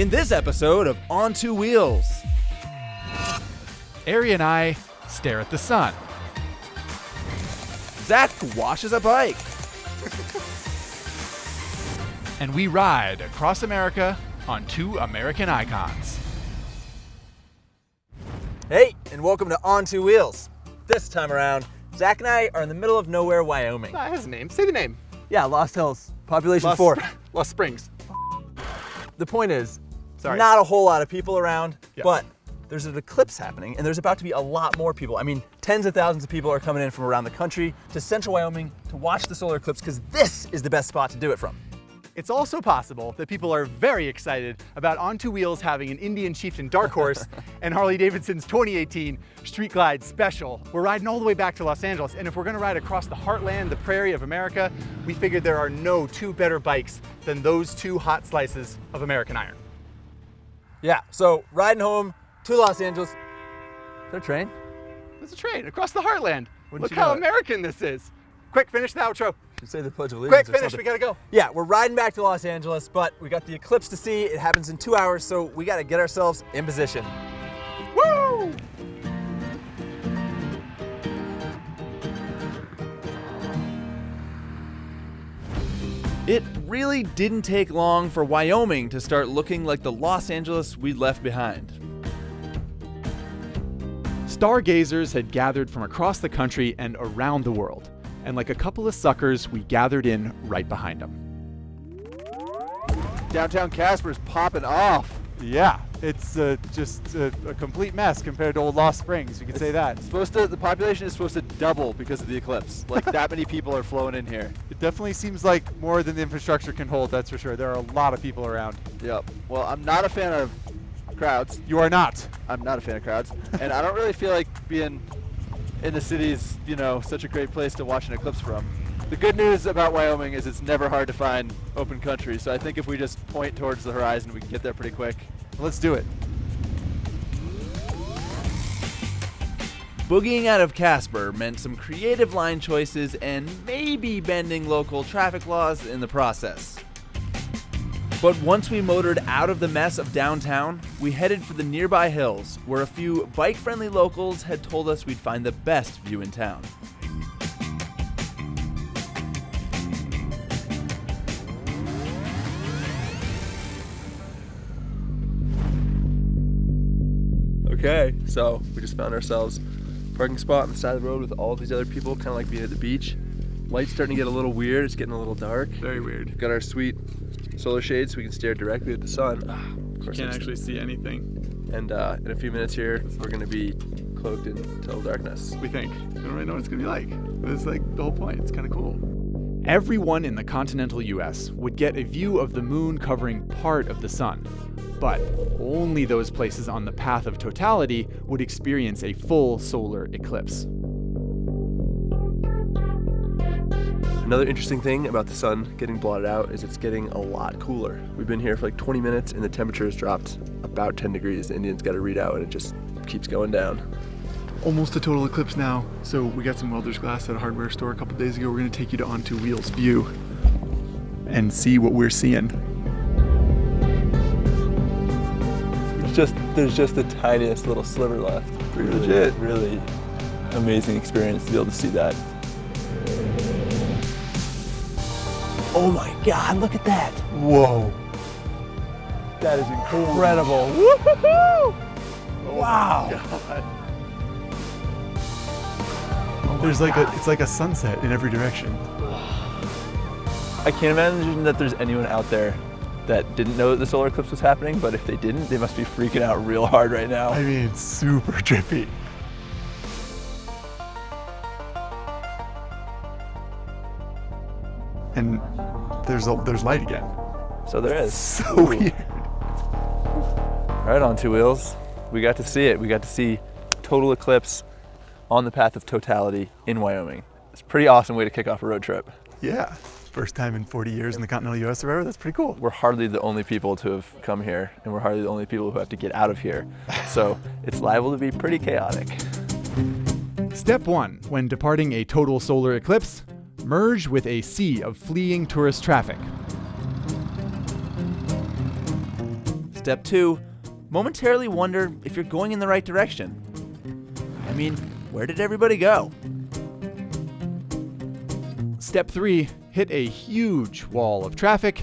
In this episode of On Two Wheels, Ari and I stare at the sun. Zack washes a bike. And we ride across America on two American icons. Hey, and welcome to On Two Wheels. This time around, Zack and I are in the middle of nowhere, Wyoming. That has a name. Say the name. Yeah, Lost Hills. Population 4. Lost Springs. The point is, Sorry. not a whole lot of people around, Yes. but there's an eclipse happening, and there's about to be a lot more people. I mean, tens of thousands of people are coming in from around the country to central Wyoming to watch the solar eclipse because this is the best spot to do it from. It's also possible that people are very excited about On Two Wheels having an Indian Chieftain Dark Horse and Harley Davidson's 2018 Street Glide Special. We're riding all the way back to Los Angeles, and if we're gonna ride across the heartland, the prairie of America, we figured there are no two better bikes than those two hot slices of American iron. Yeah, so riding home to Los Angeles. Is there a train? There's a train across the heartland. Wouldn't Look you how know it? American this is. Quick, finish the outro. Should say the Pledge of Allegiance. Quick, or finish, something. we gotta go. Yeah, we're riding back to Los Angeles, but we got the eclipse to see. It happens in 2 hours, so we gotta get ourselves in position. Woo! It really didn't take long for Wyoming to start looking like the Los Angeles we'd left behind. Stargazers had gathered from across the country and around the world. And like a couple of suckers, we gathered in right behind them. Downtown Casper is popping off. Yeah, it's just a complete mess compared to old Lost Springs. You could say that. The population is supposed to double because of the eclipse. Like that many people are flowing in here. It definitely seems like more than the infrastructure can hold. That's for sure. There are a lot of people around. Yep. Well, I'm not a fan of crowds. You are not. I'm not a fan of crowds, and I don't really feel like being in the city is, such a great place to watch an eclipse from. The good news about Wyoming is it's never hard to find open country, so I think if we just point towards the horizon, we can get there pretty quick. Let's do it. Boogieing out of Casper meant some creative line choices and maybe bending local traffic laws in the process. But once we motored out of the mess of downtown, we headed for the nearby hills, where a few bike-friendly locals had told us we'd find the best view in town. Okay, so we just found ourselves a parking spot on the side of the road with all these other people, kind of like being at the beach. Light's starting to get a little weird, it's getting a little dark. Very weird. We've got our sweet solar shades so we can stare directly at the sun. Of course, Can't actually see anything, And in a few minutes here, we're gonna be cloaked in total darkness. we think. I don't really know what it's gonna be like, but it's like the whole point. It's kind of cool. Everyone in the continental US would get a view of the moon covering part of the sun. But only those places on the path of totality would experience a full solar eclipse. Another interesting thing about the sun getting blotted out is it's getting a lot cooler. We've been here for like 20 minutes and the temperature has dropped about 10 degrees. The Indians got a readout and it just keeps going down. Almost a total eclipse now. So we got some welder's glass at a hardware store a couple days ago. We're gonna take you to On Two Wheels view and see what we're seeing. There's just the tiniest little sliver left. Pretty legit. Really amazing experience to be able to see that. Oh my God, look at that. Whoa. That is incredible. Woo-hoo-hoo! Wow. It's like a sunset in every direction. I can't imagine that there's anyone out there that didn't know that the solar eclipse was happening, but if they didn't, they must be freaking out real hard right now. I mean, it's super trippy. And there's light again. So there is. So weird. All right, On Two Wheels. We got to see it. We got to see total eclipse on the path of totality in Wyoming. It's a pretty awesome way to kick off a road trip. Yeah. First time in 40 years in the continental US or whatever. That's pretty cool. We're hardly the only people to have come here, and we're hardly the only people who have to get out of here. So it's liable to be pretty chaotic. Step 1, when departing a total solar eclipse, merge with a sea of fleeing tourist traffic. Step 2, momentarily wonder if you're going in the right direction. I mean, where did everybody go? Step 3, hit a huge wall of traffic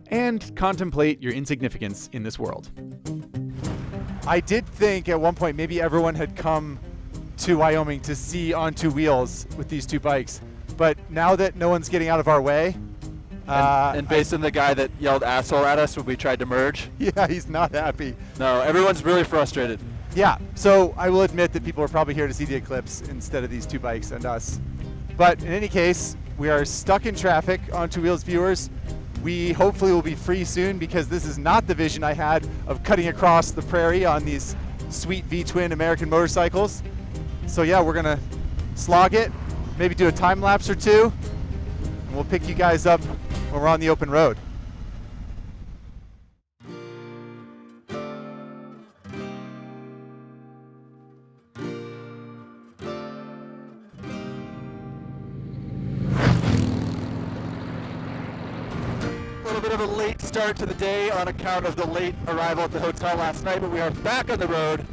and contemplate your insignificance in this world. I did think at one point maybe everyone had come to Wyoming to see On Two Wheels with these two bikes, but now that no one's getting out of our way, and based on the guy that yelled asshole at us when we tried to merge, yeah, he's not happy. no, everyone's really frustrated. Yeah, so I will admit that people are probably here to see the Eclipse instead of these two bikes and us. But in any case, we are stuck in traffic. On Two Wheels viewers, we hopefully will be free soon, because this is not the vision I had of cutting across the prairie on these sweet V-twin American motorcycles. So yeah, we're gonna slog it, maybe do a time lapse or two, and we'll pick you guys up when we're on the open road. A little bit of a late start to the day on account of the late arrival at the hotel last night, but we are back on the road,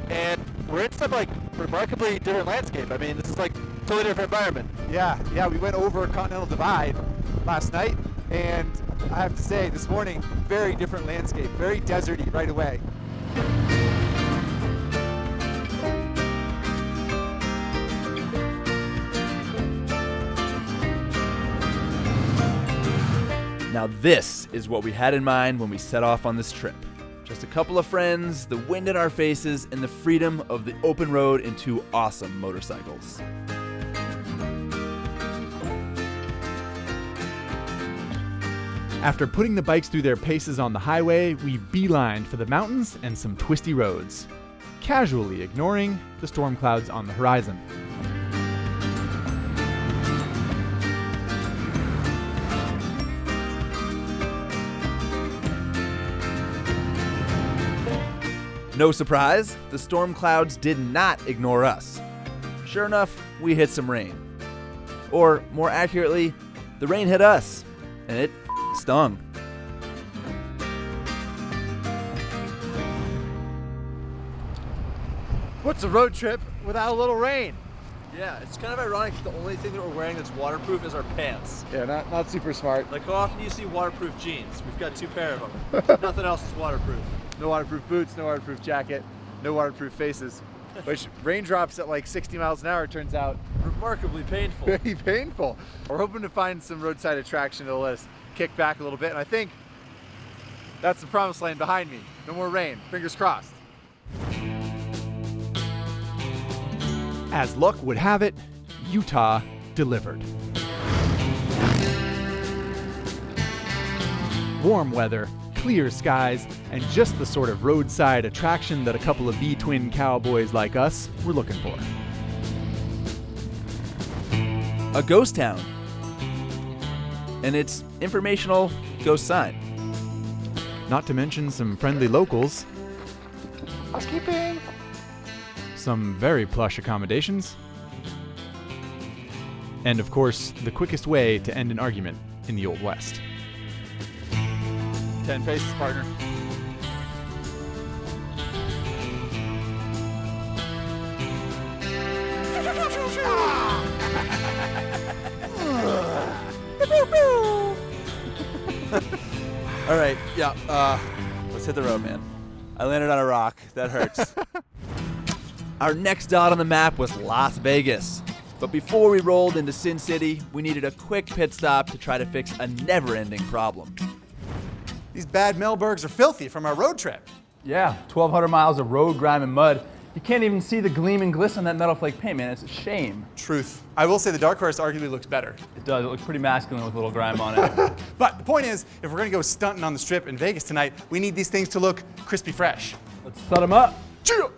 and we're in some like remarkably different landscape. I mean, this is like a totally different environment. Yeah, we went over Continental Divide last night, and I have to say, this morning, very different landscape, very deserty right away. Now this is what we had in mind when we set off on this trip. Just a couple of friends, the wind in our faces, and the freedom of the open road in two awesome motorcycles. After putting the bikes through their paces on the highway, we beelined for the mountains and some twisty roads, casually ignoring the storm clouds on the horizon. No surprise, the storm clouds did not ignore us. Sure enough, we hit some rain. Or, more accurately, the rain hit us, and it stung. What's a road trip without a little rain? Yeah, it's kind of ironic that the only thing that we're wearing that's waterproof is our pants. Yeah, not super smart. Like, how often do you see waterproof jeans? We've got 2 pair of them. Nothing else is waterproof. No waterproof boots, no waterproof jacket, no waterproof faces. Which raindrops at like 60 miles an hour turns out Remarkably painful. very painful. We're hoping to find some roadside attraction that'll let us kick back a little bit, and I think that's the promised land behind me. No more rain, fingers crossed. As luck would have it, Utah delivered. Warm weather, clear skies, and just the sort of roadside attraction that a couple of V-twin cowboys like us were looking for. A ghost town. And its informational ghost sign. Not to mention some friendly locals, Housekeeping. some very plush accommodations, and of course, the quickest way to end an argument in the Old West. 10 paces, partner. All right, yeah, let's hit the road, man. I landed on a rock. That hurts. Our next dot on the map was Las Vegas. But before we rolled into Sin City, we needed a quick pit stop to try to fix a never-ending problem. These bad Melbergs are filthy from our road trip. Yeah, 1,200 miles of road, grime, and mud. You can't even see the gleam and glisten on that metal flake paint, man. It's a shame. Truth. I will say the Dark Horse arguably looks better. It does. It looks pretty masculine with a little grime on it. But the point is, if we're gonna go stunting on the strip in Vegas tonight, we need these things to look crispy fresh. Let's set them up. Cheer!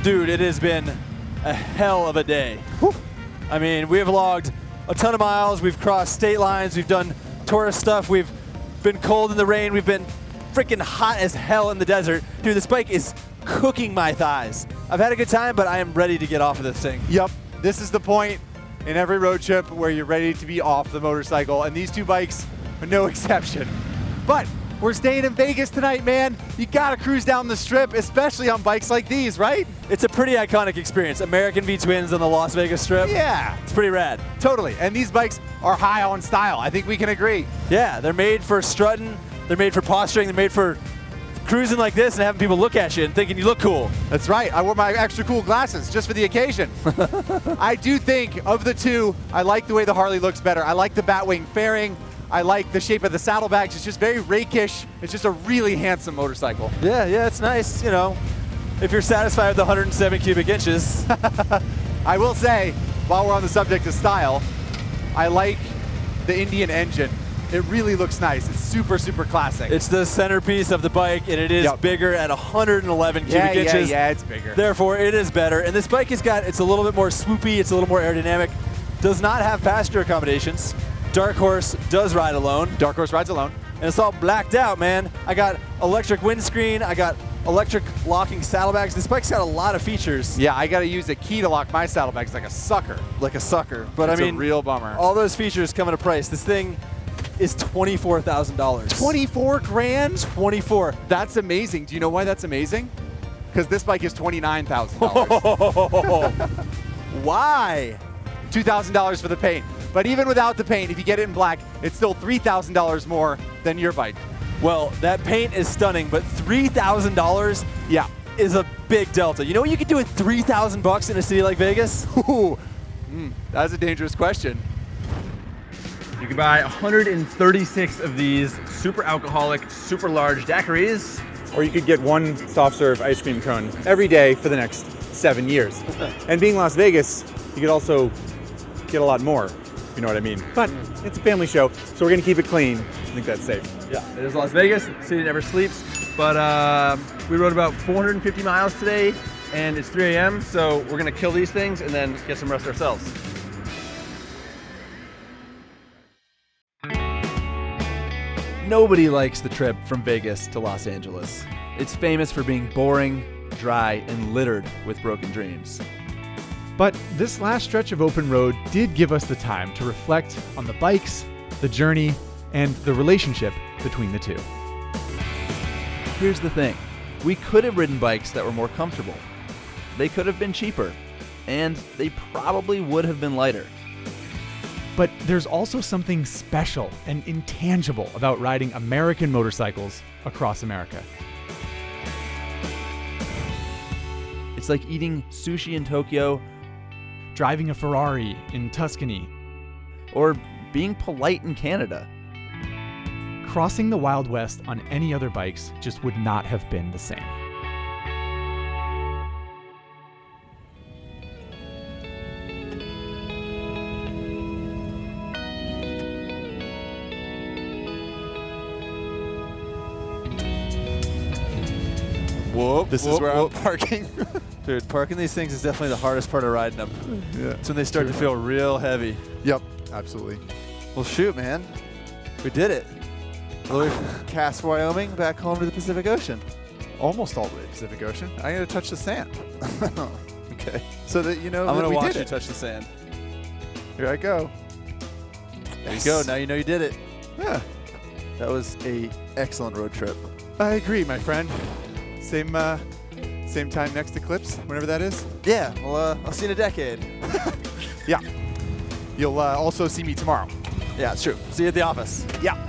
Dude, it has been a hell of a day. I mean, we have logged a ton of miles. We've crossed state lines. We've done tourist stuff. We've been cold in the rain. We've been freaking hot as hell in the desert. Dude, this bike is cooking my thighs. I've had a good time, but I am ready to get off of this thing. Yep, this is the point in every road trip where you're ready to be off the motorcycle, and these two bikes are no exception. But we're staying in Vegas tonight, man. You gotta cruise down the strip, especially on bikes like these, right? It's a pretty iconic experience. American v Twins on the Las Vegas Strip. Yeah, It's pretty rad. totally. And these bikes are high on style. I think we can agree. Yeah, they're made for strutting. They're made for posturing. They're made for cruising like this and having people look at you and thinking you look cool. That's right. I wore my extra cool glasses just for the occasion. I do think of the two, I like the way the Harley looks better. I like the Batwing fairing. I like the shape of the saddlebags. It's just very rakish. It's just a really handsome motorcycle. Yeah, it's nice, you know, if you're satisfied with the 107 cubic inches. I will say, while we're on the subject of style, I like the Indian engine. It really looks nice. It's super, super classic. It's the centerpiece of the bike, and it is bigger at 111 cubic inches. Yeah, it's bigger. Therefore, it is better. And this bike it's a little bit more swoopy. It's a little more aerodynamic. Does not have passenger accommodations. Dark Horse does ride alone. Dark Horse rides alone. And it's all blacked out, man. I got electric windscreen. I got electric locking saddlebags. This bike's got a lot of features. Yeah, I got to use a key to lock my saddlebags like a sucker. But It's I mean, a real bummer. all those features come at a price. This thing is $24,000. 24 grand? 24. That's amazing. Do you know why that's amazing? Because this bike is $29,000. Why? $2,000 for the paint. But even without the paint, if you get it in black, it's still $3,000 more than your bike. Well, that paint is stunning, but $3,000 is a big delta. You know what you could do with $3,000 in a city like Vegas? Ooh, that's a dangerous question. You can buy 136 of these super alcoholic, super large daiquiris, or you could get one soft serve ice cream cone every day for the next 7 years. And being Las Vegas, you could also get a lot more, if you know what I mean. But it's a family show, so we're gonna keep it clean. I think that's safe. Yeah, it is Las Vegas, city never sleeps. But we rode about 450 miles today, and it's 3 a.m., so we're gonna kill these things and then get some rest ourselves. Nobody likes the trip from Vegas to Los Angeles. It's famous for being boring, dry, and littered with broken dreams. But this last stretch of open road did give us the time to reflect on the bikes, the journey, and the relationship between the two. Here's the thing. We could have ridden bikes that were more comfortable. They could have been cheaper. And they probably would have been lighter. But there's also something special and intangible about riding American motorcycles across America. It's like eating sushi in Tokyo, Driving a Ferrari in Tuscany, or being polite in Canada. crossing the Wild West on any other bikes just would not have been the same. Whoop, This is whoop, where I'm whoop. parking. Dude, parking these things is definitely the hardest part of riding them. Yeah. It's when they start to feel real heavy. Yep, absolutely. Well, shoot, man. We did it. All the way from Casper, Wyoming, back home to the Pacific Ocean. Almost all the way to the Pacific Ocean. I got to touch the sand. Okay. So that you know I'm that going to we watch did you it. touch the sand. Here I go. There you go. Now you know you did it. Yeah, That was a excellent road trip. I agree, my friend. Same time next Eclipse, whenever that is. Yeah, well, I'll see you in a decade. Yeah. You'll also see me tomorrow. Yeah, it's true. See you at the office. Yeah.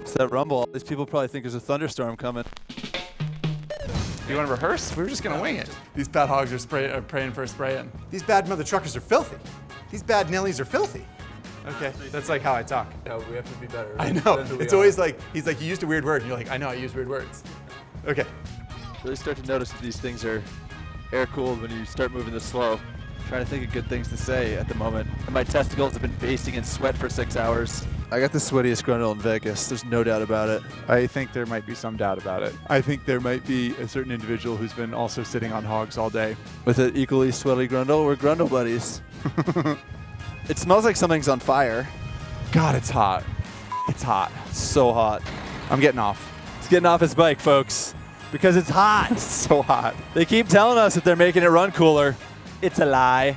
It's that rumble. These people probably think there's a thunderstorm coming. You want to rehearse? We were just going to wing it. These bad hogs are praying for a spray-in. These bad mother truckers are filthy. These bad Nellies are filthy. Okay, that's like how I talk. No, we have to be better. I know. It's always like, he's like, you used a weird word. And you're like, I know, I use weird words. Okay. Really start to notice that these things are air-cooled when you start moving this slow. Trying to think of good things to say at the moment. And my testicles have been basting in sweat for 6 hours. I got the sweatiest grundle in Vegas. There's no doubt about it. I think there might be some doubt about it. I think there might be a certain individual who's been also sitting on hogs all day. With an equally sweaty grundle, we're grundle buddies. It smells like something's on fire. God, it's hot. It's hot. It's so hot. I'm getting off. He's getting off his bike, folks, because it's hot. It's so hot. They keep telling us that they're making it run cooler. It's a lie.